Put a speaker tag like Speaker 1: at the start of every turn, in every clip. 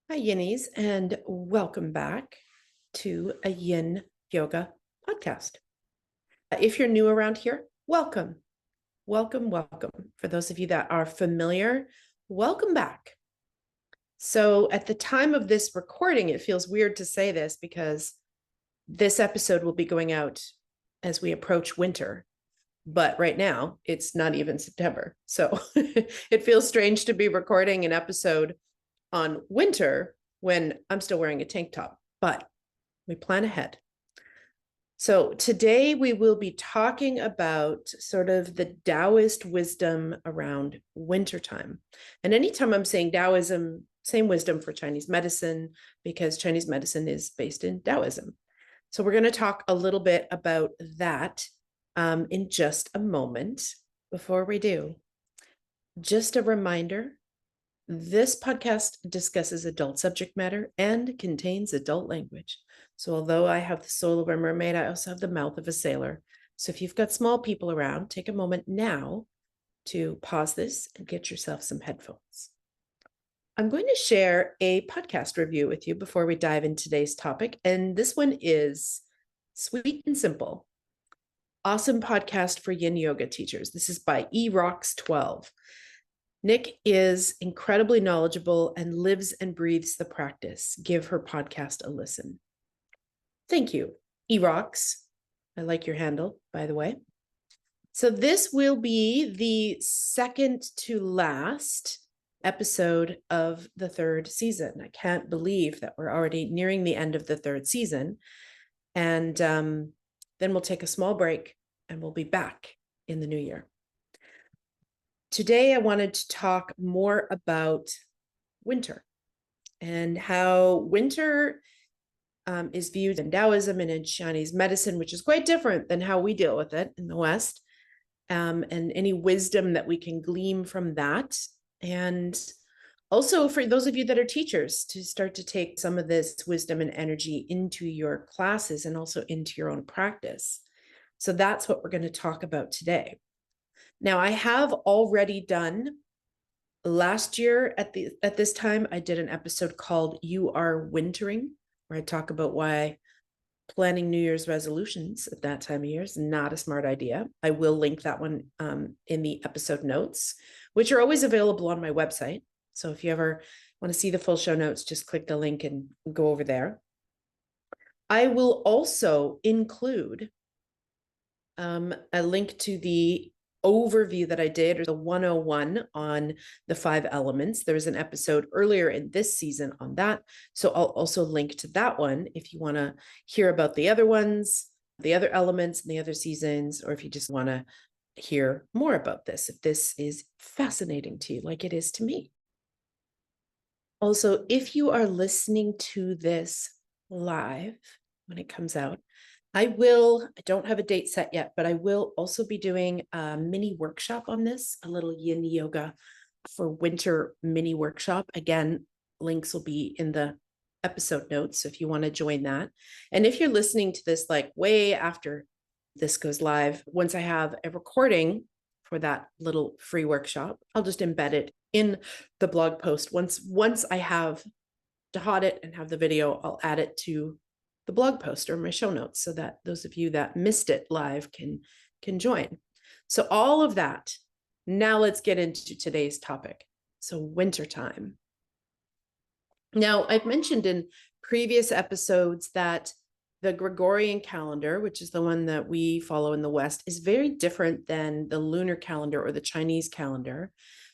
Speaker 1: Hi, Yinnies, and welcome back to a Yin Yoga podcast. If you're new around here, welcome, welcome, welcome. For those of you that are familiar, welcome back. So, at the time of this recording, it feels weird to say this because this episode will be going out as we approach winter. But right now, it's not even September. So, it feels strange to be recording an episode on winter when I'm still wearing a tank top, but we plan ahead. So today we will be talking about sort of the Taoist wisdom around wintertime. And anytime I'm saying Taoism, same wisdom for Chinese medicine, because Chinese medicine is based in Taoism. So we're going to talk a little bit about that in just a moment. Before we do, just a reminder, this podcast discusses adult subject matter and contains adult language. So although I have the soul of a mermaid, I also have the mouth of a sailor. So if you've got small people around, take a moment now to pause this and get yourself some headphones. I'm going to share a podcast review with you before we dive into today's topic. And this one is Sweet and Simple. Awesome podcast for Yin Yoga teachers. This is by eRocks12. Nick is incredibly knowledgeable and lives and breathes the practice. Give her podcast a listen. Thank you, eRocks. I like your handle, by the way. So this will be the second to last episode of the third season. I can't believe that we're already nearing the end of the third season. And then we'll take a small break and we'll be back in the new year. Today, I wanted to talk more about winter and how winter is viewed in Taoism and in Chinese medicine, which is quite different than how we deal with it in the West, and any wisdom that we can glean from that. And also for those of you that are teachers, to start to take some of this wisdom and energy into your classes and also into your own practice. So that's what we're going to talk about today. Now, I have already done last year at this time, I did an episode called You Are Wintering, where I talk about why planning New Year's resolutions at that time of year is not a smart idea. I will link that one in the episode notes, which are always available on my website. So if you ever want to see the full show notes, just click the link and go over there. I will also include a link to the overview that I did, or the 101 on the 5 elements. There was an episode earlier in this season on that. So I'll also link to that one if you want to hear about the other ones, the other elements and the other seasons, or if you just want to hear more about this, if this is fascinating to you, like it is to me. Also, if you are listening to this live when it comes out, I don't have a date set yet, but I will also be doing a mini workshop on this, a little Yin Yoga for winter mini workshop. Again, links will be in the episode notes, so if you want to join that. And if you're listening to this like way after this goes live, once I have a recording for that little free workshop, I'll just embed it in the blog post. Once I have taught it and have the video, I'll add it to the blog post or my show notes so that those of you that missed it live can join. So all of that. Now let's get into today's topic. So wintertime. Now, I've mentioned in previous episodes that the Gregorian calendar, which is the one that we follow in the West, is very different than the lunar calendar or the Chinese calendar.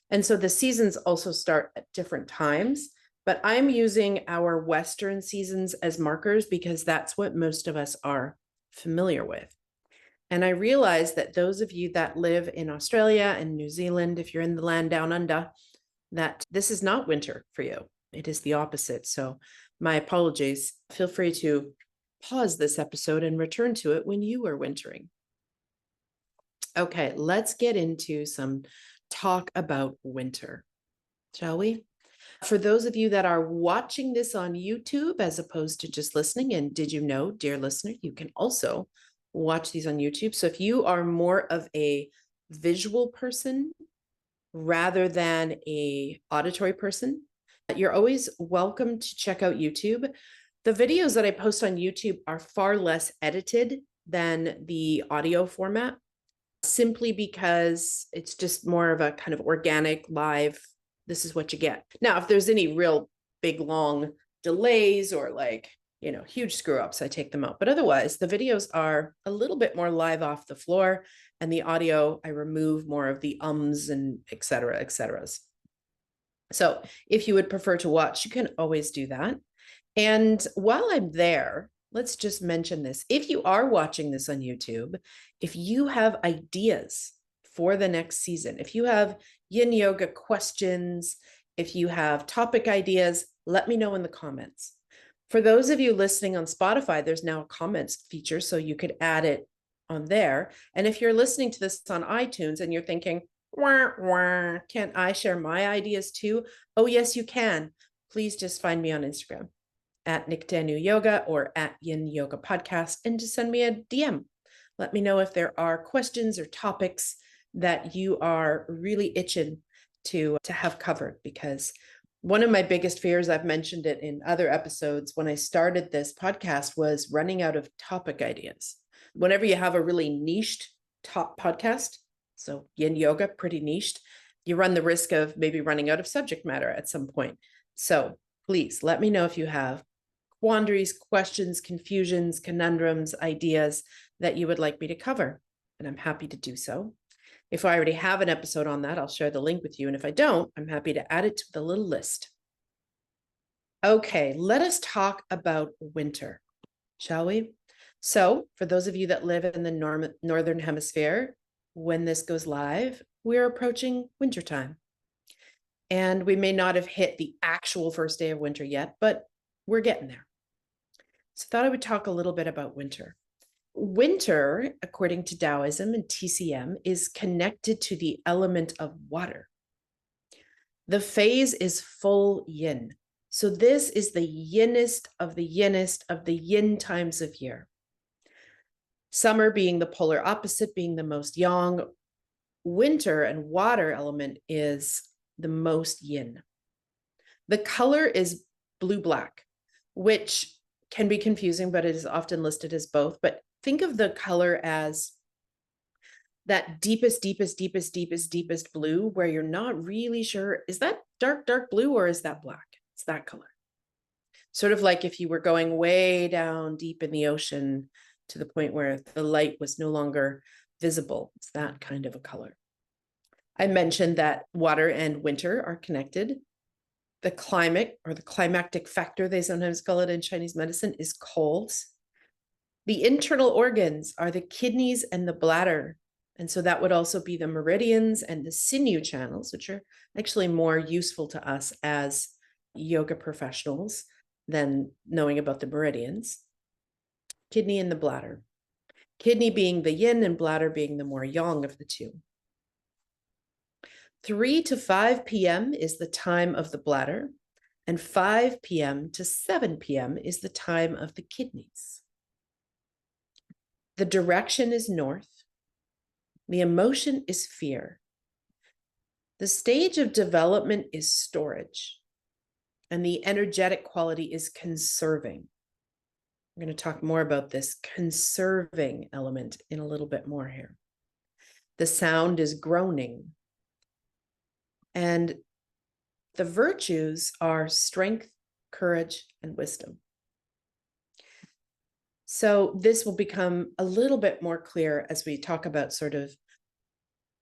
Speaker 1: And so the seasons also start at different times. But I'm using our Western seasons as markers because that's what most of us are familiar with. And I realize that those of you that live in Australia and New Zealand, if you're in the land down under, that this is not winter for you. It is the opposite. So my apologies. Feel free to pause this episode and return to it when you are wintering. Okay, let's get into some talk about winter, shall we? For those of you that are watching this on YouTube as opposed to just listening, and did you know, dear listener, you can also watch these on YouTube. So if you are more of a visual person rather than a auditory person, You're always welcome to check out YouTube. The videos that I post on YouTube are far less edited than the audio format, simply because it's just more of a kind of organic, live, this is what you get. Now, if there's any real big, long delays or huge screw ups, I take them out. But otherwise, the videos are a little bit more live off the floor, and the audio, I remove more of the ums and et cetera, et ceteras. So if you would prefer to watch, you can always do that. And while I'm there, let's just mention this. If you are watching this on YouTube, if you have ideas for the next season, if you have Yin Yoga questions, if you have topic ideas, let me know in the comments. For those of you listening on Spotify, there's now a comments feature, so you could add it on there. And if you're listening to this on iTunes and you're thinking, wah, wah, can I share my ideas too? Oh, yes, you can. Please just find me on Instagram at Niktenu Yoga or at Yin Yoga Podcast, and just send me a DM. Let me know if there are questions or topics that you are really itching to have covered, because one of my biggest fears, I've mentioned it in other episodes, when I started this podcast, was running out of topic ideas. Whenever you have a really niched top podcast, so Yin Yoga, pretty niched, you run the risk of maybe running out of subject matter at some point. So please let me know if you have quandaries, questions, confusions, conundrums, ideas that you would like me to cover, and I'm happy to do so. If I already have an episode on that, I'll share the link with you. And if I don't, I'm happy to add it to the little list. Okay, let us talk about winter, shall we? So for those of you that live in the Northern Hemisphere, when this goes live, we're approaching wintertime. And we may not have hit the actual first day of winter yet, but we're getting there. So I thought I would talk a little bit about winter. Winter, according to Taoism and TCM, is connected to the element of water. The phase is full yin. So this is the yinnest of the yinnest of the yin times of year. Summer being the polar opposite, being the most yang. Winter and water element is the most yin. The color is blue-black, which can be confusing, but it is often listed as both. But think of the color as that deepest, deepest, deepest, deepest, deepest blue, where you're not really sure, is that dark, dark blue or is that black? It's that color. Sort of like if you were going way down deep in the ocean to the point where the light was no longer visible. It's that kind of a color. I mentioned that water and winter are connected. The climate, or the climactic factor, they sometimes call it in Chinese medicine, is cold. The internal organs are the kidneys and the bladder. And so that would also be the meridians and the sinew channels, which are actually more useful to us as yoga professionals than knowing about the meridians. Kidney and the bladder. Kidney being the yin and bladder being the more yang of the two. 3 to 5 p.m. is the time of the bladder, and 5 p.m. to 7 p.m. is the time of the kidneys. The direction is north. The emotion is fear. The stage of development is storage, and the energetic quality is conserving. We're going to talk more about this conserving element in a little bit more here. The sound is groaning. And the virtues are strength, courage, and wisdom. So this will become a little bit more clear as we talk about sort of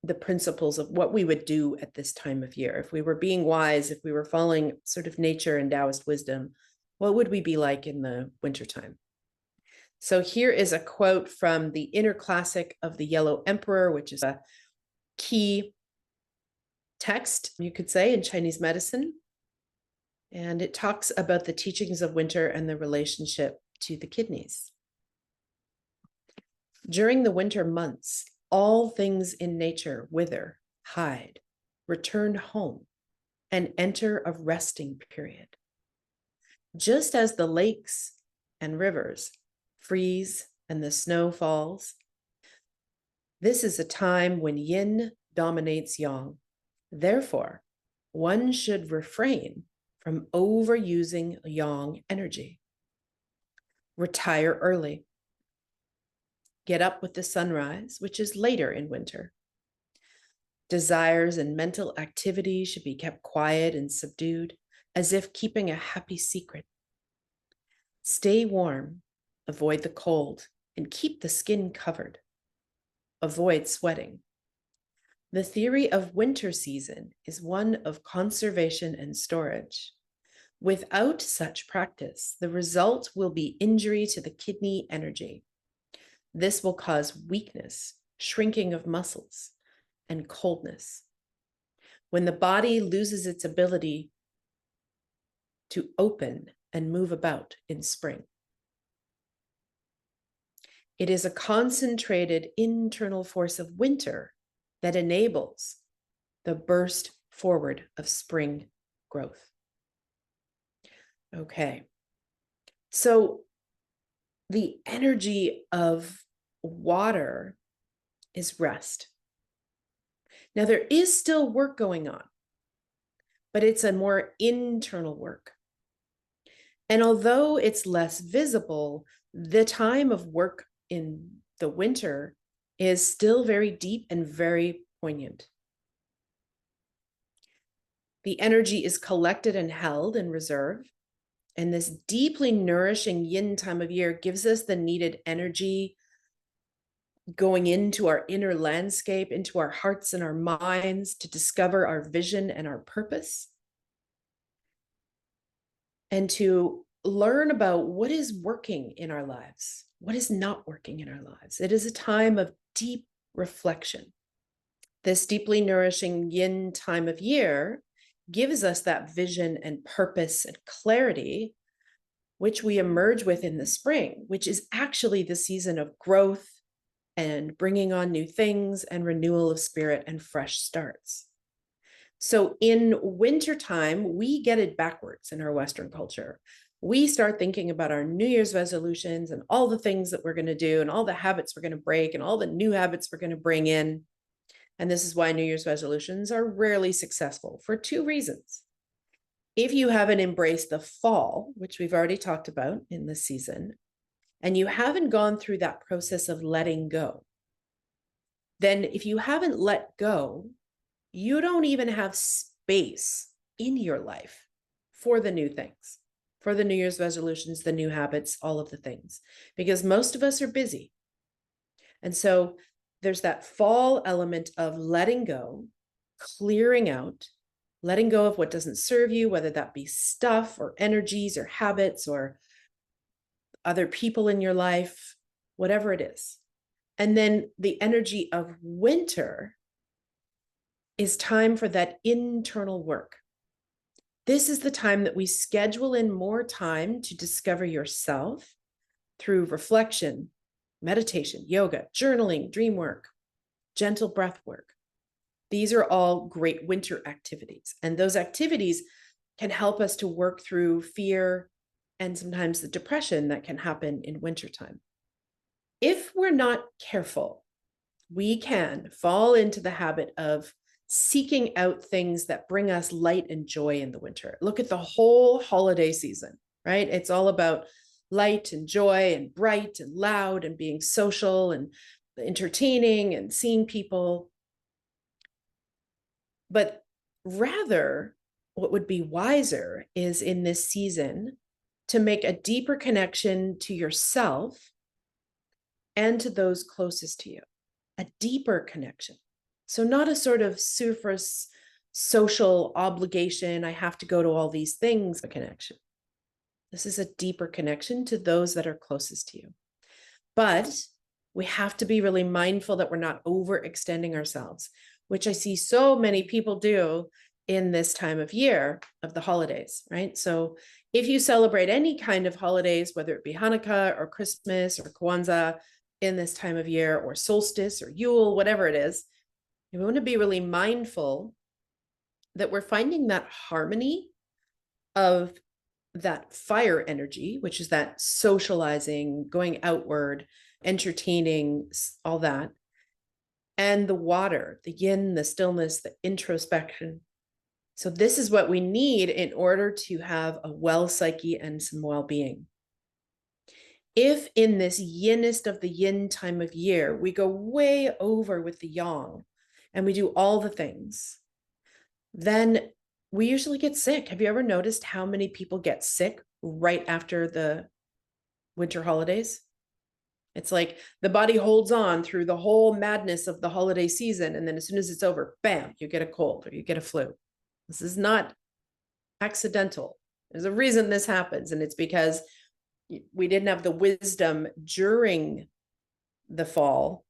Speaker 1: the principles of what we would do at this time of year. If we were being wise, if we were following sort of nature and Taoist wisdom, what would we be like in the wintertime? So here is a quote from the Inner Classic of the Yellow Emperor, which is a key text, you could say, in Chinese medicine. And it talks about the teachings of winter and the relationship to the kidneys. During the winter months, all things in nature wither, hide, return home, and enter a resting period. Just as the lakes and rivers freeze and the snow falls, this is a time when yin dominates yang. Therefore, one should refrain from overusing yang energy. Retire early. Get up with the sunrise, which is later in winter. Desires and mental activity should be kept quiet and subdued, as if keeping a happy secret. Stay warm, avoid the cold, and keep the skin covered. Avoid sweating. The theory of winter season is one of conservation and storage. Without such practice, the result will be injury to the kidney energy. This will cause weakness, shrinking of muscles, and coldness. When the body loses its ability to open and move about in spring. It is a concentrated internal force of winter that enables the burst forward of spring growth. Okay, so the energy of water is rest. Now, there is still work going on, but it's a more internal work. And although it's less visible, the time of work in the winter is still very deep and very poignant. The energy is collected and held in reserve. And this deeply nourishing yin time of year gives us the needed energy going into our inner landscape, into our hearts and our minds to discover our vision and our purpose. And to learn about what is working in our lives, what is not working in our lives. It is a time of deep reflection. This deeply nourishing yin time of year gives us that vision and purpose and clarity, which we emerge with in the spring, which is actually the season of growth and bringing on new things and renewal of spirit and fresh starts. So in wintertime, we get it backwards in our Western culture. We start thinking about our New Year's resolutions and all the things that we're going to do and all the habits we're going to break and all the new habits we're going to bring in. And this is why New Year's resolutions are rarely successful for two reasons. If you haven't embraced the fall, which we've already talked about in this season, and you haven't gone through that process of letting go, then if you haven't let go, you don't even have space in your life for the new things, for the New Year's resolutions, the new habits, all of the things, because most of us are busy. And so there's that fall element of letting go, clearing out, letting go of what doesn't serve you, whether that be stuff or energies or habits or other people in your life, whatever it is. And then the energy of winter is time for that internal work. This is the time that we schedule in more time to discover yourself through reflection, meditation, yoga, journaling, dream work, gentle breath work. These are all great winter activities. And those activities can help us to work through fear and sometimes the depression that can happen in wintertime. If we're not careful, we can fall into the habit of seeking out things that bring us light and joy in the winter. Look at the whole holiday season, right? It's all about light and joy and bright and loud and being social and entertaining and seeing people. But rather, what would be wiser is in this season to make a deeper connection to yourself and to those closest to you, a deeper connection. So not a sort of surface social obligation, I have to go to all these things, a connection. This is a deeper connection to those that are closest to you. But we have to be really mindful that we're not overextending ourselves, which I see so many people do in this time of year of the holidays, right? So if you celebrate any kind of holidays, whether it be Hanukkah or Christmas or Kwanzaa in this time of year, or solstice or Yule, whatever it is, we want to be really mindful that we're finding that harmony of that fire energy, which is that socializing, going outward, entertaining, all that, and the water, the yin, the stillness, the introspection, So this is what we need in order to have a well psyche and some well-being. If in this yinnest of the yin time of year, we go way over with the yang and we do all the things, then we usually get sick. Have you ever noticed how many people get sick right after the winter holidays? It's like the body holds on through the whole madness of the holiday season. And then as soon as it's over, bam, you get a cold or you get a flu. This is not accidental. There's a reason this happens. And it's because we didn't have the wisdom during the fall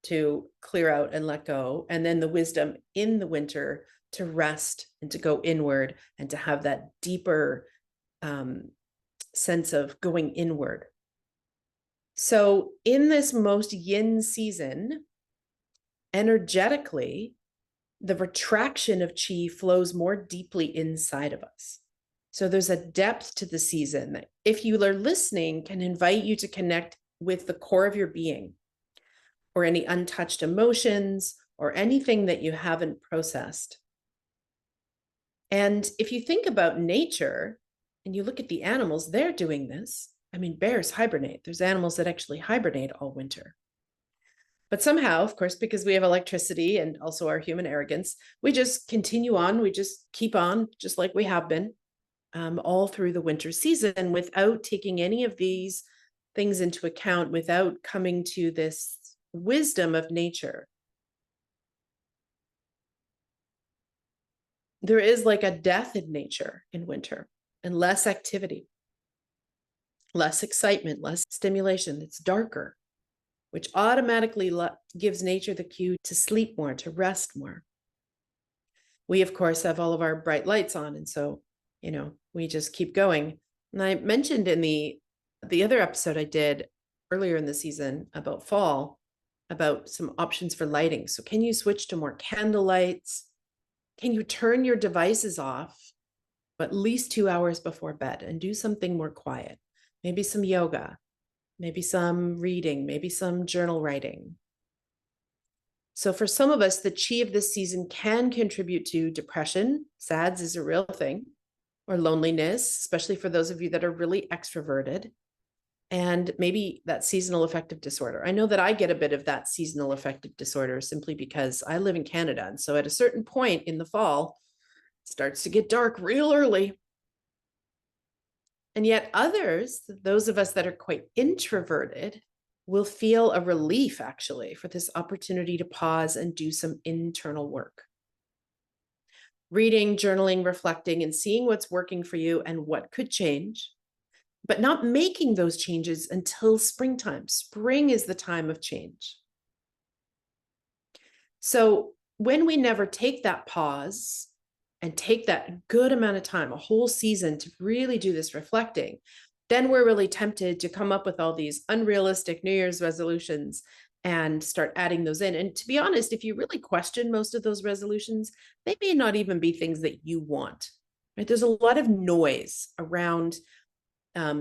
Speaker 1: to clear out and let go. And then the wisdom in the winter to rest and to go inward and to have that deeper sense of going inward. So in this most yin season, energetically, the retraction of chi flows more deeply inside of us. So there's a depth to the season that, if you are listening, can invite you to connect with the core of your being, or any untouched emotions, or anything that you haven't processed. And if you think about nature and you look at the animals, they're doing this. I mean, bears hibernate. There's animals that actually hibernate all winter. But somehow, of course, because we have electricity and also our human arrogance, we just continue on. We just keep on just like we have been all through the winter season without taking any of these things into account, without coming to this wisdom of nature. There is like a death in nature in winter, and less activity, less excitement, less stimulation. It's darker, which automatically gives nature the cue to sleep more, to rest more. We, of course, have all of our bright lights on. And so, we just keep going. And I mentioned in the other episode I did earlier in the season about fall, about some options for lighting. So can you switch to more candle lights? Can you turn your devices off at least 2 hours before bed and do something more quiet? Maybe some yoga, maybe some reading, maybe some journal writing. So for some of us, the chi of this season can contribute to depression. SADS is a real thing, or loneliness, especially for those of you that are really extroverted, and maybe that seasonal affective disorder. I know that I get a bit of that seasonal affective disorder simply because I live in Canada. And so at a certain point in the fall, it starts to get dark real early. And yet others, those of us that are quite introverted, will feel a relief actually for this opportunity to pause and do some internal work. Reading, journaling, reflecting, and seeing what's working for you and what could change, but not making those changes until springtime. Spring is the time of change. So when we never take that pause and take that good amount of time, a whole season, to really do this reflecting, then we're really tempted to come up with all these unrealistic New Year's resolutions and start adding those in. And to be honest, if you really question most of those resolutions, they may not even be things that you want. Right? There's a lot of noise around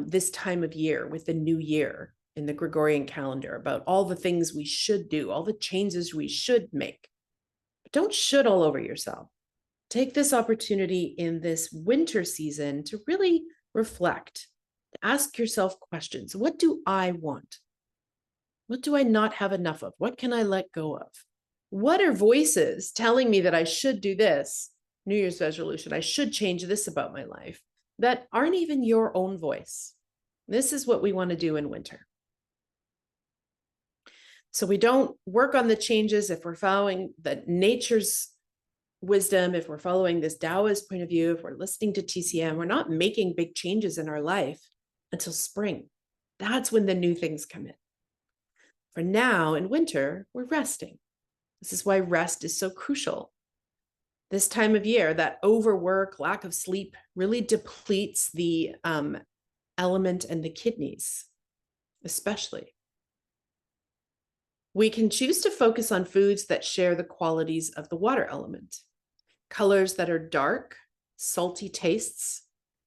Speaker 1: this time of year with the new year in the Gregorian calendar about all the things we should do, all the changes we should make. But don't should all over yourself. Take this opportunity in this winter season to really reflect, to ask yourself questions. What do I want? What do I not have enough of? What can I let go of? What are voices telling me that I should do this New Year's resolution? I should change this about my life, that aren't even your own voice. This is what we want to do in winter. So we don't work on the changes if we're following the nature's wisdom, if we're following this Taoist point of view, if we're listening to TCM, we're not making big changes in our life until spring. That's when the new things come in. For now, in winter, we're resting. This is why rest is so crucial. This time of year, that overwork, lack of sleep really depletes the element and the kidneys, especially. We can choose to focus on foods that share the qualities of the water element, colors that are dark, salty tastes,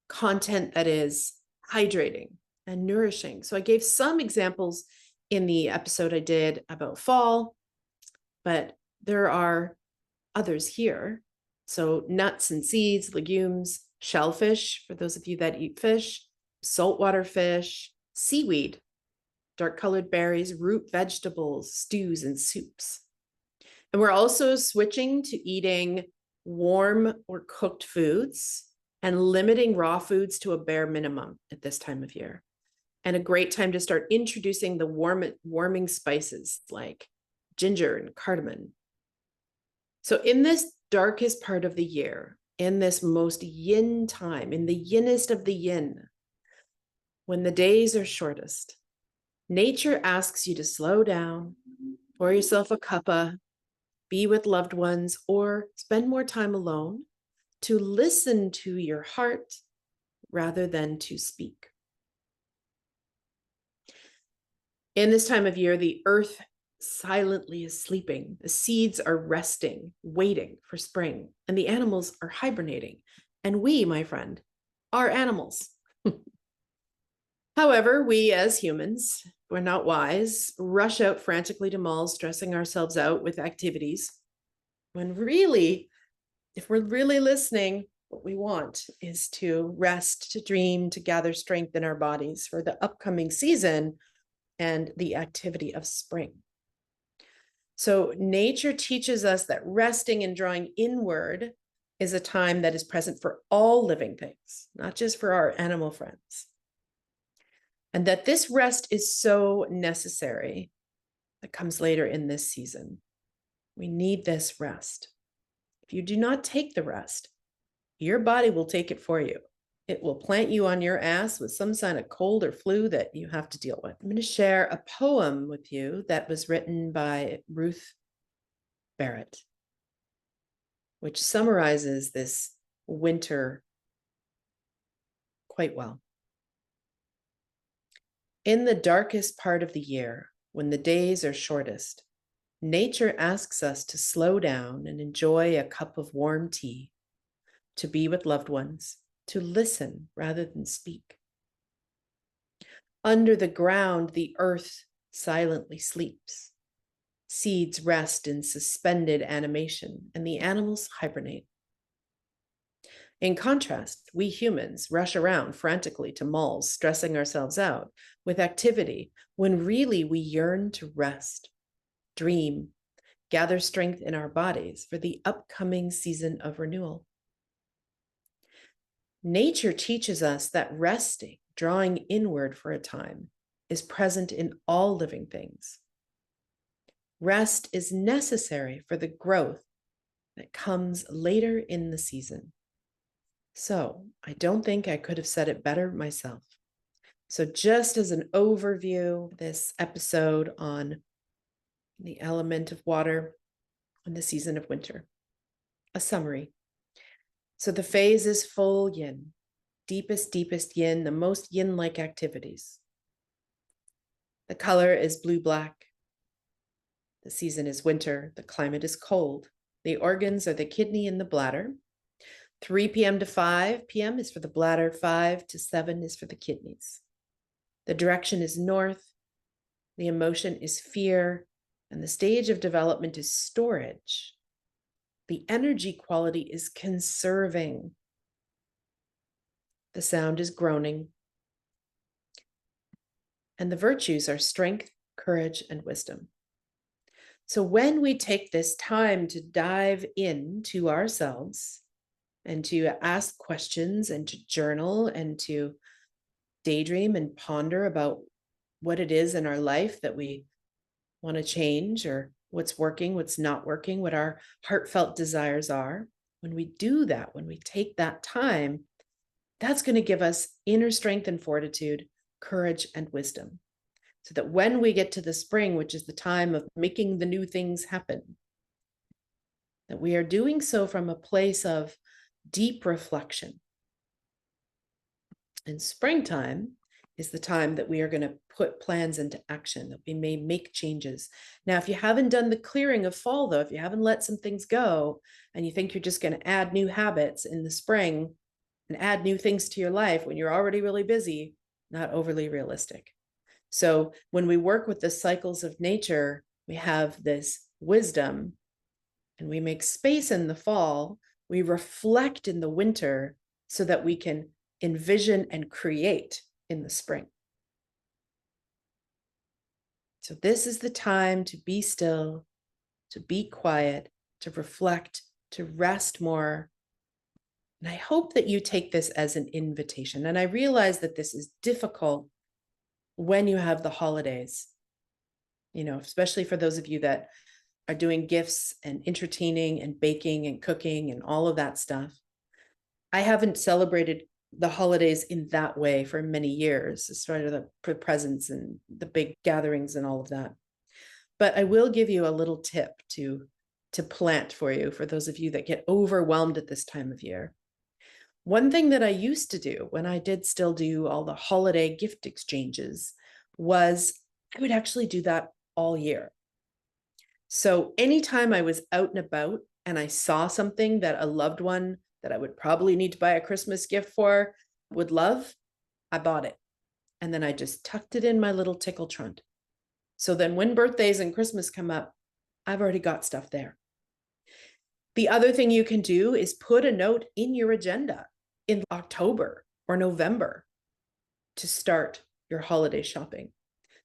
Speaker 1: content that is hydrating and nourishing. So I gave some examples in the episode I did about fall, but there are others here. So nuts and seeds, legumes, shellfish, for those of you that eat fish, saltwater fish, seaweed, dark colored berries, root vegetables, stews, and soups. And we're also switching to eating warm or cooked foods and limiting raw foods to a bare minimum at this time of year. And a great time to start introducing the warming spices like ginger and cardamom. So in this darkest part of the year, in this most yin time, in the yinnest of the yin, when the days are shortest, nature asks you to slow down, pour yourself a cuppa, be with loved ones, or spend more time alone, to listen to your heart rather than to speak. In this time of year, the earth silently is sleeping. The seeds are resting, waiting for spring, and the animals are hibernating. And we, my friend, are animals. However, we as humans, we're not wise, rush out frantically to malls, stressing ourselves out with activities, when really, if we're really listening, what we want is to rest, to dream, to gather strength in our bodies for the upcoming season and the activity of spring. So nature teaches us that resting and drawing inward is a time that is present for all living things, not just for our animal friends. And that this rest is so necessary. That comes later in this season. We need this rest. If you do not take the rest, your body will take it for you. It will plant you on your ass with some kind of cold or flu that you have to deal with. I'm going to share a poem with you that was written by Ruth Barrett, which summarizes this winter quite well. In the darkest part of the year, when the days are shortest, nature asks us to slow down and enjoy a cup of warm tea, to be with loved ones, to listen rather than speak. Under the ground, the earth silently sleeps. Seeds rest in suspended animation, and the animals hibernate. In contrast, we humans rush around frantically to malls, stressing ourselves out with activity, when really we yearn to rest, dream, gather strength in our bodies for the upcoming season of renewal. Nature teaches us that resting, drawing inward for a time, is present in all living things. Rest is necessary for the growth that comes later in the season. So I don't think I could have said it better myself. So just as an overview, this episode on the element of water and the season of winter, a summary. So the phase is full yin, deepest yin, the most yin-like activities. The color is blue-black. The season is winter. The climate is cold. The organs are the kidney and the bladder. 3 p.m. to 5 p.m. is for the bladder. 5 to 7 is for the kidneys. The direction is north. The emotion is fear. And the stage of development is storage. The energy quality is conserving. The sound is groaning. And the virtues are strength, courage, and wisdom. So when we take this time to dive into ourselves and to ask questions and to journal and to daydream and ponder about what it is in our life that we want to change, or what's working, what's not working, what our heartfelt desires are, when we do that, when we take that time, that's going to give us inner strength and fortitude, courage and wisdom. So that when we get to the spring, which is the time of making the new things happen, that we are doing so from a place of deep reflection. And springtime is the time that we are going to put plans into action, that we may make changes. Now, if you haven't done the clearing of fall, though, if you haven't let some things go and you think you're just going to add new habits in the spring and add new things to your life when you're already really busy, not overly realistic. So when we work with the cycles of nature, we have this wisdom and we make space in the fall We reflect in the winter so that we can envision and create in the spring. So this is the time to be still, to be quiet, to reflect, to rest more. And I hope that you take this as an invitation. And I realize that this is difficult when you have the holidays, especially for those of you that are doing gifts and entertaining and baking and cooking and all of that stuff. I haven't celebrated the holidays in that way for many years, as far as the presents and the big gatherings and all of that. But I will give you a little tip to plant for you, for those of you that get overwhelmed at this time of year. One thing that I used to do when I did still do all the holiday gift exchanges was I would actually do that all year. So anytime I was out and about and I saw something that a loved one that I would probably need to buy a Christmas gift for would love, I bought it. And then I just tucked it in my little tickle trunk. So then when birthdays and Christmas come up, I've already got stuff there. The other thing you can do is put a note in your agenda in October or November to start your holiday shopping,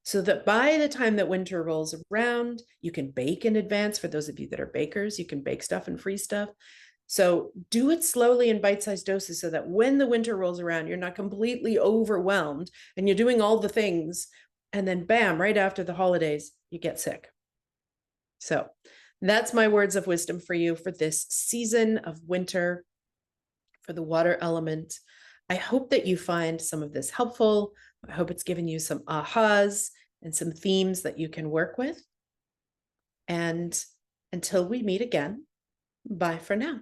Speaker 1: so that by the time that winter rolls around, you can bake in advance. For those of you that are bakers, you can bake stuff and freeze stuff. So do it slowly in bite-sized doses so that when the winter rolls around, you're not completely overwhelmed and you're doing all the things. And then bam, right after the holidays, you get sick. So that's my words of wisdom for you for this season of winter, for the water element. I hope that you find some of this helpful. I hope it's given you some ahas and some themes that you can work with. And until we meet again, bye for now.